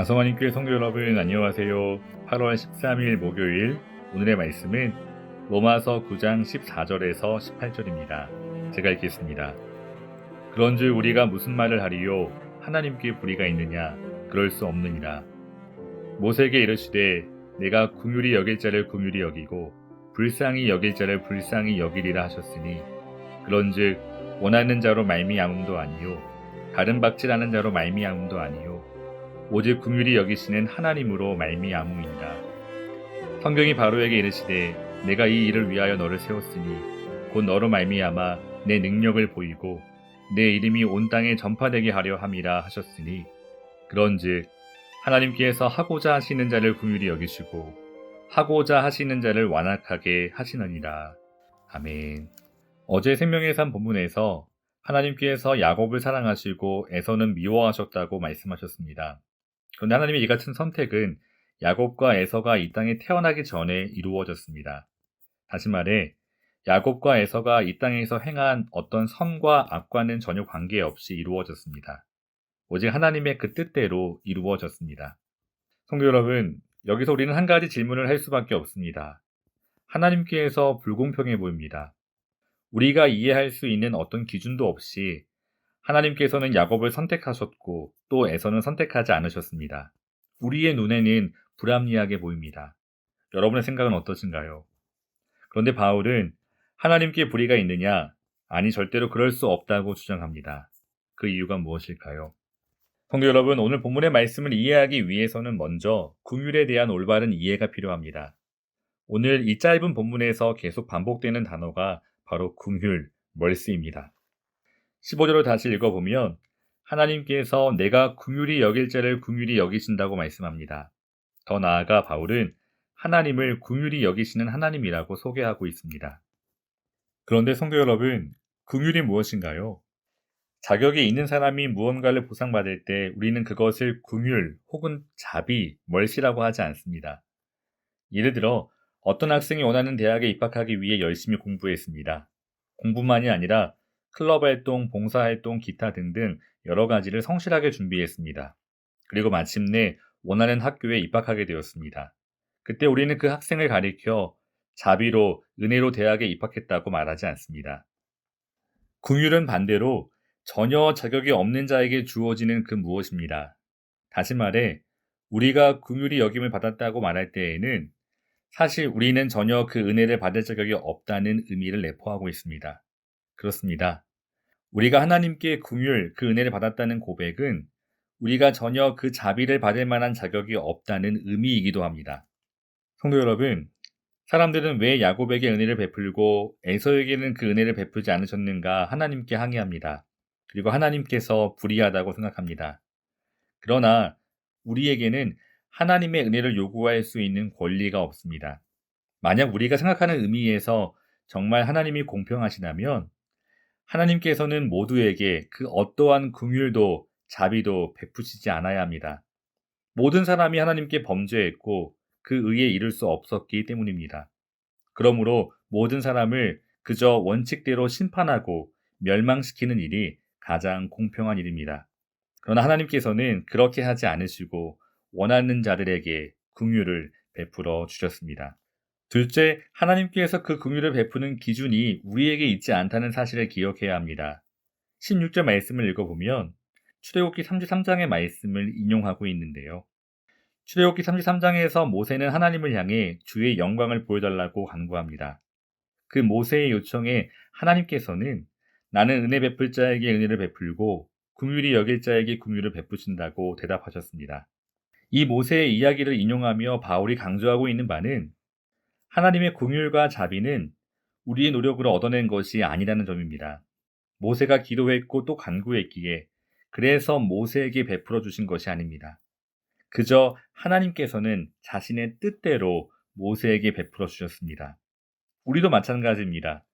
나성환님께 성도 여러분 안녕하세요. 8월 13일 목요일 오늘의 말씀은 로마서 9장 14절에서 18절입니다. 제가 읽겠습니다. 그런즉 우리가 무슨 말을 하리요? 하나님께 불의가 있느냐? 그럴 수 없느니라. 모세에게 이르시되 내가 긍휼히 여길 자를 긍휼히 여기고 불쌍히 여길 자를 불쌍히 여기리라 하셨으니 그런즉 원하는 자로 말미암음도 아니요 다른 박질하는 자로 말미암음도 아니요 오직 긍휼히 여기시는 하나님으로 말미암음이니라. 성경이 바로에게 이르시되 내가 이 일을 위하여 너를 세웠으니 곧 너로 말미암아 내 능력을 보이고 내 이름이 온 땅에 전파되게 하려 함이라 하셨으니 그런즉 하나님께서 하고자 하시는 자를 긍휼히 여기시고 하고자 하시는 자를 완악하게 하시느니라. 아멘. 어제 생명의 산 본문에서 하나님께서 야곱을 사랑하시고 에서는 미워하셨다고 말씀하셨습니다. 그런데 하나님의 이 같은 선택은 야곱과 에서가 이 땅에 태어나기 전에 이루어졌습니다. 다시 말해 야곱과 에서가 이 땅에서 행한 어떤 선과 악과는 전혀 관계없이 이루어졌습니다. 오직 하나님의 그 뜻대로 이루어졌습니다. 성도 여러분, 여기서 우리는 한 가지 질문을 할 수밖에 없습니다. 하나님께서 불공평해 보입니다. 우리가 이해할 수 있는 어떤 기준도 없이 하나님께서는 야곱을 선택하셨고 또 에서는 선택하지 않으셨습니다. 우리의 눈에는 불합리하게 보입니다. 여러분의 생각은 어떠신가요? 그런데 바울은 하나님께 불의가 있느냐? 아니, 절대로 그럴 수 없다고 주장합니다. 그 이유가 무엇일까요? 성도 여러분, 오늘 본문의 말씀을 이해하기 위해서는 먼저 긍휼에 대한 올바른 이해가 필요합니다. 오늘 이 짧은 본문에서 계속 반복되는 단어가 바로 긍휼, 멀시입니다. 15절을 다시 읽어보면 하나님께서 내가 긍휼히 여길 자를 긍휼히 여기신다고 말씀합니다. 더 나아가 바울은 하나님을 긍휼히 여기시는 하나님이라고 소개하고 있습니다. 그런데 성도 여러분, 긍휼이 무엇인가요? 자격이 있는 사람이 무언가를 보상받을 때 우리는 그것을 긍휼 혹은 자비, 멀시라고 하지 않습니다. 예를 들어 어떤 학생이 원하는 대학에 입학하기 위해 열심히 공부했습니다. 공부만이 아니라 클럽 활동, 봉사활동, 기타 등등 여러 가지를 성실하게 준비했습니다. 그리고 마침내 원하는 학교에 입학하게 되었습니다. 그때 우리는 그 학생을 가리켜 자비로, 은혜로 대학에 입학했다고 말하지 않습니다. 긍휼은 반대로 전혀 자격이 없는 자에게 주어지는 그 무엇입니다. 다시 말해 우리가 긍휼히 여김을 받았다고 말할 때에는 사실 우리는 전혀 그 은혜를 받을 자격이 없다는 의미를 내포하고 있습니다. 그렇습니다. 우리가 하나님께 긍휼, 그 은혜를 받았다는 고백은 우리가 전혀 그 자비를 받을 만한 자격이 없다는 의미이기도 합니다. 성도 여러분, 사람들은 왜 야곱에게 은혜를 베풀고 에서에게는 그 은혜를 베풀지 않으셨는가 하나님께 항의합니다. 그리고 하나님께서 불의하다고 생각합니다. 그러나 우리에게는 하나님의 은혜를 요구할 수 있는 권리가 없습니다. 만약 우리가 생각하는 의미에서 정말 하나님이 공평하시다면 하나님께서는 모두에게 그 어떠한 긍휼도 자비도 베푸시지 않아야 합니다. 모든 사람이 하나님께 범죄했고 그 의에 이를 수 없었기 때문입니다. 그러므로 모든 사람을 그저 원칙대로 심판하고 멸망시키는 일이 가장 공평한 일입니다. 그러나 하나님께서는 그렇게 하지 않으시고 원하는 자들에게 긍휼을 베풀어 주셨습니다. 둘째, 하나님께서 그 긍휼을 베푸는 기준이 우리에게 있지 않다는 사실을 기억해야 합니다. 16절 말씀을 읽어보면 출애굽기 33장의 말씀을 인용하고 있는데요. 출애굽기 33장에서 모세는 하나님을 향해 주의 영광을 보여달라고 간구합니다. 그 모세의 요청에 하나님께서는 나는 은혜 베풀 자에게 은혜를 베풀고 긍휼히 여길 자에게 긍휼을 베푸신다고 대답하셨습니다. 이 모세의 이야기를 인용하며 바울이 강조하고 있는 바는 하나님의 긍휼과 자비는 우리의 노력으로 얻어낸 것이 아니라는 점입니다. 모세가 기도했고 또 간구했기에 그래서 모세에게 베풀어 주신 것이 아닙니다. 그저 하나님께서는 자신의 뜻대로 모세에게 베풀어 주셨습니다. 우리도 마찬가지입니다.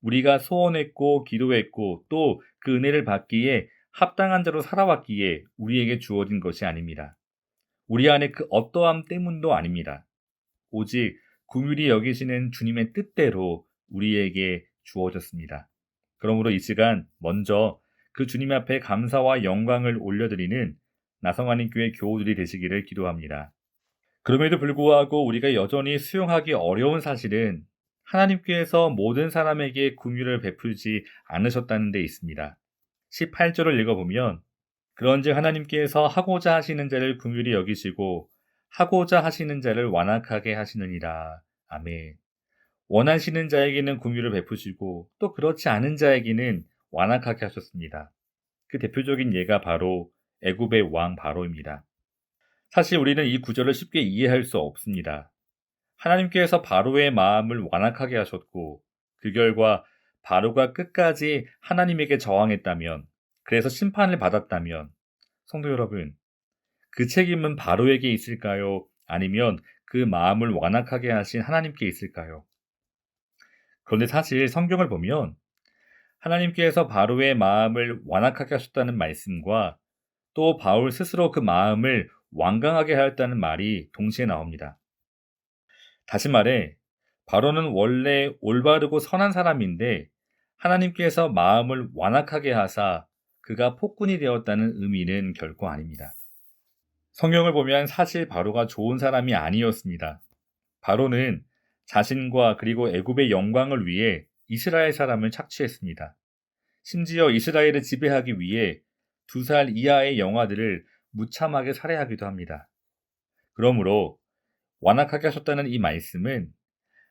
우리가 소원했고 기도했고 또 그 은혜를 받기에 합당한 자로 살아왔기에 우리에게 주어진 것이 아닙니다. 우리 안에 그 어떠함 때문도 아닙니다. 오직 긍휼히 여기시는 주님의 뜻대로 우리에게 주어졌습니다. 그러므로 이 시간 먼저 그 주님 앞에 감사와 영광을 올려드리는 나성하는 교회 교우들이 되시기를 기도합니다. 그럼에도 불구하고 우리가 여전히 수용하기 어려운 사실은 하나님께서 모든 사람에게 긍휼을 베풀지 않으셨다는 데 있습니다. 18절을 읽어보면 그런즉 하나님께서 하고자 하시는 자를 긍휼히 여기시고 하고자 하시는 자를 완악하게 하시느니라. 아멘. 원하시는 자에게는 긍휼을 베푸시고 또 그렇지 않은 자에게는 완악하게 하셨습니다. 그 대표적인 예가 바로 애굽의 왕 바로입니다. 사실 우리는 이 구절을 쉽게 이해할 수 없습니다. 하나님께서 바로의 마음을 완악하게 하셨고 그 결과 바로가 끝까지 하나님에게 저항했다면, 그래서 심판을 받았다면, 성도 여러분, 그 책임은 바로에게 있을까요? 아니면 그 마음을 완악하게 하신 하나님께 있을까요? 그런데 사실 성경을 보면 하나님께서 바로의 마음을 완악하게 하셨다는 말씀과 또 바울 스스로 그 마음을 완강하게 하였다는 말이 동시에 나옵니다. 다시 말해 바로는 원래 올바르고 선한 사람인데 하나님께서 마음을 완악하게 하사 그가 폭군이 되었다는 의미는 결코 아닙니다. 성경을 보면 사실 바로가 좋은 사람이 아니었습니다. 바로는 자신과 그리고 애굽의 영광을 위해 이스라엘 사람을 착취했습니다. 심지어 이스라엘을 지배하기 위해 2살 이하의 영아들을 무참하게 살해하기도 합니다. 그러므로 완악하게 하셨다는 이 말씀은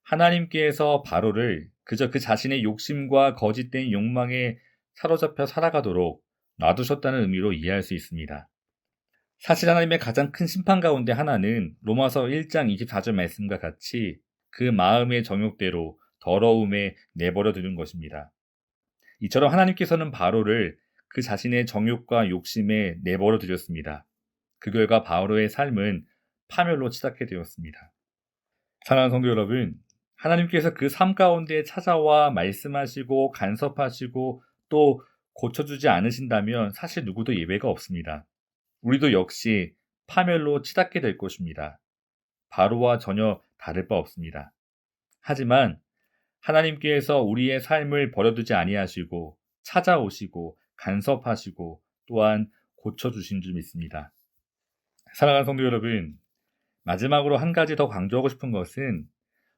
하나님께서 바로를 그저 그 자신의 욕심과 거짓된 욕망에 사로잡혀 살아가도록 놔두셨다는 의미로 이해할 수 있습니다. 사실 하나님의 가장 큰 심판 가운데 하나는 로마서 1장 24절 말씀과 같이 그 마음의 정욕대로 더러움에 내버려 두는 것입니다. 이처럼 하나님께서는 바로를 그 자신의 정욕과 욕심에 내버려 두셨습니다. 그 결과 바로의 삶은 파멸로 치닫게 되었습니다. 사랑하는 성도 여러분, 하나님께서 그 삶 가운데 찾아와 말씀하시고 간섭하시고 또 고쳐주지 않으신다면 사실 누구도 예외가 없습니다. 우리도 역시 파멸로 치닫게 될 것입니다. 바로와 전혀 다를 바 없습니다. 하지만 하나님께서 우리의 삶을 버려두지 아니하시고 찾아오시고 간섭하시고 또한 고쳐주신 줄 믿습니다. 사랑하는 성도 여러분, 마지막으로 한 가지 더 강조하고 싶은 것은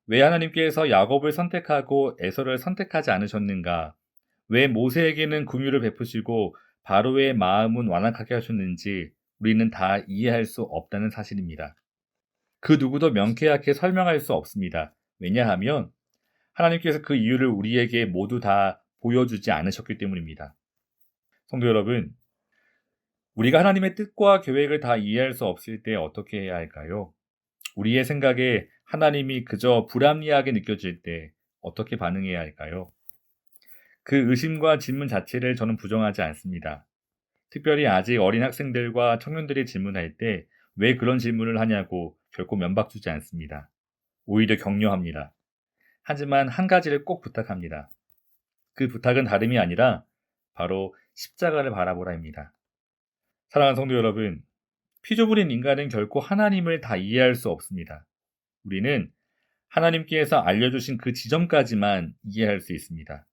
왜 하나님께서 야곱을 선택하고 에서를 선택하지 않으셨는가? 왜 모세에게는 긍휼을 베푸시고 바로의 마음은 완악하게 하셨는지 우리는 다 이해할 수 없다는 사실입니다. 그 누구도 명쾌하게 설명할 수 없습니다. 왜냐하면 하나님께서 그 이유를 우리에게 모두 다 보여주지 않으셨기 때문입니다. 성도 여러분, 우리가 하나님의 뜻과 계획을 다 이해할 수 없을 때 어떻게 해야 할까요? 우리의 생각에 하나님이 그저 불합리하게 느껴질 때 어떻게 반응해야 할까요? 그 의심과 질문 자체를 저는 부정하지 않습니다. 특별히 아직 어린 학생들과 청년들이 질문할 때 왜 그런 질문을 하냐고 결코 면박 주지 않습니다. 오히려 격려합니다. 하지만 한 가지를 꼭 부탁합니다. 그 부탁은 다름이 아니라 바로 십자가를 바라보라입니다. 사랑하는 성도 여러분, 피조물인 인간은 결코 하나님을 다 이해할 수 없습니다. 우리는 하나님께서 알려주신 그 지점까지만 이해할 수 있습니다.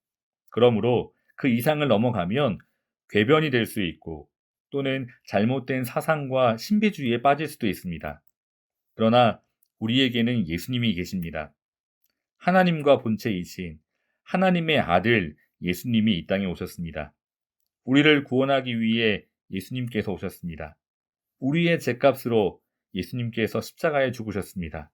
그러므로 그 이상을 넘어가면 궤변이 될 수 있고 또는 잘못된 사상과 신비주의에 빠질 수도 있습니다. 그러나 우리에게는 예수님이 계십니다. 하나님과 본체이신 하나님의 아들 예수님이 이 땅에 오셨습니다. 우리를 구원하기 위해 예수님께서 오셨습니다. 우리의 죗값으로 예수님께서 십자가에 죽으셨습니다.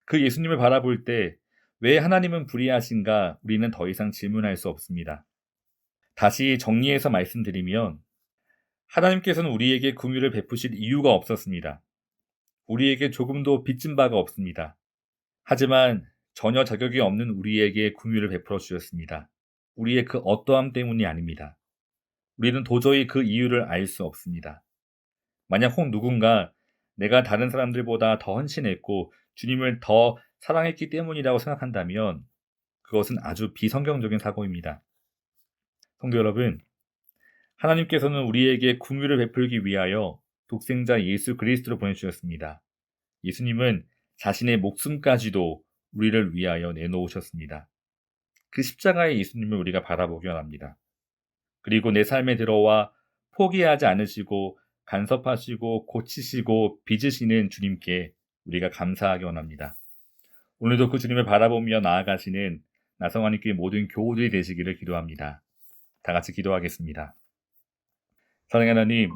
그 예수님을 바라볼 때 왜 하나님은 불의하신가 우리는 더 이상 질문할 수 없습니다. 다시 정리해서 말씀드리면 하나님께서는 우리에게 긍휼을 베푸실 이유가 없었습니다. 우리에게 조금도 빚진 바가 없습니다. 하지만 전혀 자격이 없는 우리에게 긍휼을 베풀어 주셨습니다. 우리의 그 어떠함 때문이 아닙니다. 우리는 도저히 그 이유를 알 수 없습니다. 만약 혹 누군가 내가 다른 사람들보다 더 헌신했고 주님을 더 사랑했기 때문이라고 생각한다면 그것은 아주 비성경적인 사고입니다. 성도 여러분, 하나님께서는 우리에게 긍휼을 베풀기 위하여 독생자 예수 그리스도를 보내주셨습니다. 예수님은 자신의 목숨까지도 우리를 위하여 내놓으셨습니다. 그 십자가의 예수님을 우리가 바라보기 원합니다. 그리고 내 삶에 들어와 포기하지 않으시고 간섭하시고 고치시고 빚으시는 주님께 우리가 감사하기 원합니다. 오늘도 그 주님을 바라보며 나아가시는 나성환님께 모든 교우들이 되시기를 기도합니다. 다 같이 기도하겠습니다. 사랑하는 하나님,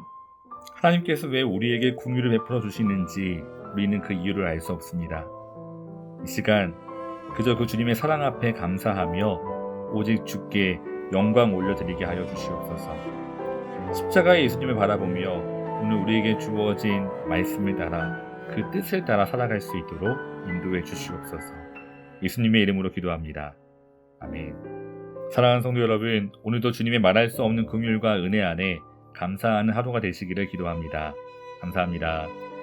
하나님께서 왜 우리에게 긍휼을 베풀어 주시는지 우리는 그 이유를 알 수 없습니다. 이 시간 그저 그 주님의 사랑 앞에 감사하며 오직 주께 영광 올려드리게 하여 주시옵소서. 십자가의 예수님을 바라보며 오늘 우리에게 주어진 말씀을 따라 그 뜻을 따라 살아갈 수 있도록 인도해 주시옵소서. 예수님의 이름으로 기도합니다. 아멘. 사랑하는 성도 여러분, 오늘도 주님의 말할 수 없는 긍휼과 은혜 안에 감사하는 하루가 되시기를 기도합니다. 감사합니다.